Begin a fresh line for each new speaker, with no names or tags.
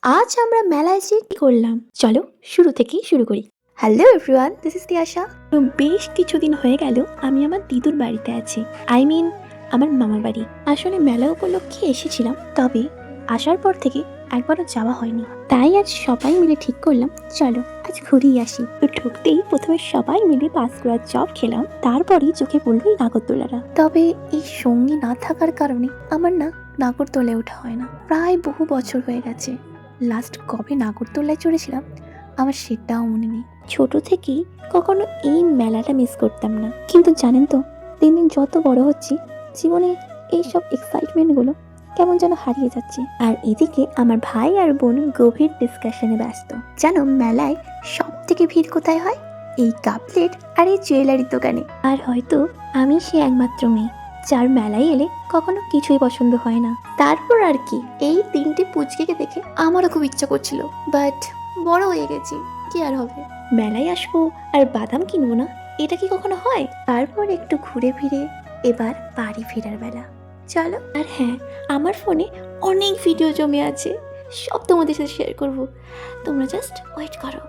আজ আমরা মেলায় যেয়ে কি করলাম চলো শুরু থেকেই শুরু করি। Hello everyone, this is Tiyasha. বেশ কিছুদিন হয়ে গেল আমি আমার দিদুর বাড়িতে আছি, আমার মামার বাড়ি। আসলে মেলা উপলক্ষে এসেছিলাম, তবে আসার পর থেকে একবারও যাওয়া হয়নি। তাই আজ সবাই মিলে ঠিক করলাম চলো আজ ঘুরেই আসি। তো ঢুকতেই প্রথমে সবাই মিলে পাঁশকুড়ার চপ খেলাম, তারপরেই চোখে পড়লো এই নাগরদোলাটা। তবে এই সঙ্গী না থাকার কারণে আমার না নাগরদোলায় ওঠা হয় না। প্রায় বহু বছর হয়ে গেছে লাস্ট কবে নাগরদোলায় চড়েছিলাম আমার সেটাও মনে নেই। ছোট থেকেই কখনো এই মেলাটা মিস করতাম না, কিন্তু জানেন তো দিন দিন যত বড় হচ্ছি জীবনে এইসব এক্সাইটমেন্টগুলো কেমন যেন হারিয়ে যাচ্ছে। আর এদিকে আমার ভাই আর বোন গভীর ডিসকাশনে ব্যস্ত। জানো মেলায় সব থেকে ভিড় কোথায় হয়? এই কাপলেট আর এই জুয়েলারির দোকানে। আর হয়তো আমি সে একমাত্র মেয়ে যার মেলায় এলে কখনো কিছুই পছন্দ হয় না। তারপর আর কি, এই তিনটে পুচকেকে দেখে আমারও খুব ইচ্ছা করছিল, বাট বড় হয়ে গেছি, কি আর হবে। মেলায় আসবো আর বাদাম কিনবো না, এটা কি কখনো হয়? তারপর একটু ঘুরে ফিরে এবার বাড়ি ফেরার বেলা। চলো। আর হ্যাঁ, আমার ফোনে অনেক ভিডিও জমে আছে, সব তোমাদের সাথে শেয়ার করব, তোমরা জাস্ট ওয়েট করো।